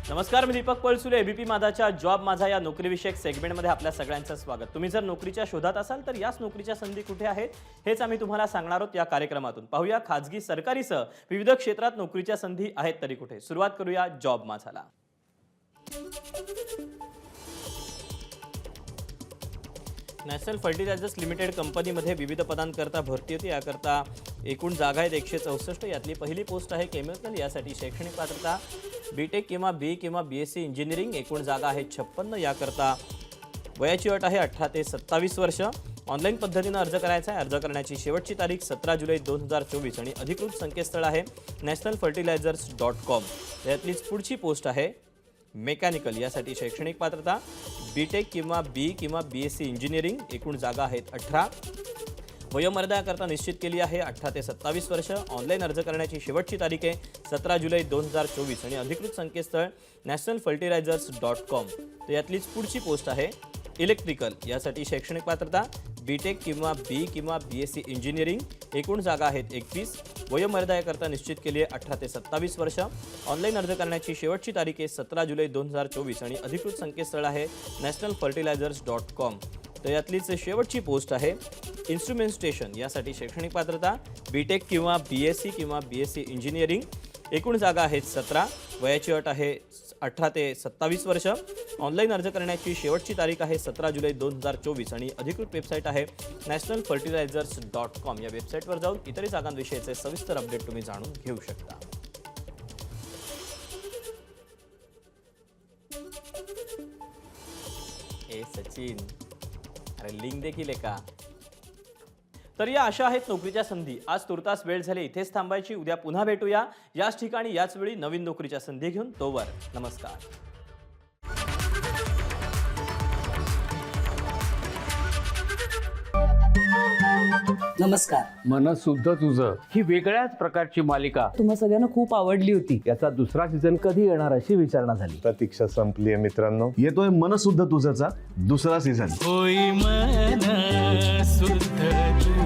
नमस्कार, मी Deepak Palsule. ABP माझाच्या job माझा या नोकरीविषयक सेगमेंटमध्ये आपल्या सगळ्यांचं स्वागत. तुम्ही जर नोकरीच्या शोधात असाल तर याच नोकरीच्या संधी कुठे आहेत हेच आम्ही तुम्हाला सांगणार आहोत या कार्यक्रमातून. पाहूया खाजगी सरकारीसह विविध क्षेत्रात नोकरीच्या संधी आहेत तरी कुठे. सुरुवात करूया जॉब माझाला. नॅशनल फर्टिलायझर्स लिमिटेड कंपनीमध्ये विविध पदांकरता भरती होती. याकरता एकूण जागा आहेत 164. यातली पहिली पोस्ट आहे केमिकल. यासाठी शैक्षणिक पात्रता बीटेक किंवा बी किंवा बीएससी इंजिनिअरिंग. एकूण जागा आहेत 56. याकरता वयाची अट आहे 18 ते 27 वर्ष. ऑनलाईन पद्धतीनं अर्ज करायचा आहे. अर्ज करण्याची शेवटची तारीख 17 जुलै 2024 आणि अधिकृत संकेतस्थळ आहे nationalfertilizers.com. यातलीच पुढची पोस्ट आहे मेकॅनिकल. यासाठी शैक्षणिक पात्रता बीटेक किंवा बी किंवा बीएससी इंजिनिअरिंग. एकूण जागा आहेत 18. वयोमर्यादाकरता निश्चित केली आहे 18 ते 27 वर्ष. ऑनलाईन अर्ज करण्याची शेवटची तारीख आहे 17 जुलै 2024 आणि अधिकृत संकेतस्थळ nationalfertilizers.com. तर यातलीच पुढची पोस्ट आहे इलेक्ट्रिकल. यासाठी शैक्षणिक पात्रता बीटेक किंवा बी किंवा बीएससी इंजिनिअरिंग. एकूण जागा आहेत 21. वयोमर्यादाकरता निश्चित केली आहे 18 ते 27 वर्ष. ऑनलाईन अर्ज करण्याची शेवटची तारीख आहे 17 जुलै 2024 आणि अधिकृत संकेतस्थळ आहे nationalfertilizers.com. तर यातलीच शेवटची पोस्ट आहे इन्स्ट्रुमेंट स्टेशन. यासाठी शैक्षणिक पात्रता बीटेक किंवा बीएससी किंवा बीएससी इंजिनिअरिंग. एकूण जागा आहेत 17. वयाची अट आहे 18 ते 27 वर्ष. ऑनलाईन अर्ज करण्याची शेवटची तारीख आहे 17 जुलै 2024 आणि अधिकृत वेबसाईट आहे nationalfertilizers.com. या वेबसाईटवर जाऊन इतरही जागांविषयीचे सविस्तर अपडेट तुम्ही जाणून घेऊ शकता. ए सचिन, अरे लिंक देखील आहे का? तर या अशा आहेत नोकरीच्या संधी. आज तुर्तास वेळ झाली इथेच थांबायची. उद्या पुन्हा भेटूया याच ठिकाणी याच वेळी नवीन नोकरीच्या संधी घेऊन. तोवर नमस्कार. नमस्कार. मन शुद्ध तुझं ही वेगळ्याच प्रकारची मालिका तुम्हा सगळ्यांना खूप आवडली होती. याचा दुसरा सीझन कधी येणार अशी विचारणा झाली. प्रतीक्षा संपली आहे मित्रांनो. येतोय मनसुद्ध तुझाचा दुसरा सीझन. होई मन शुद्ध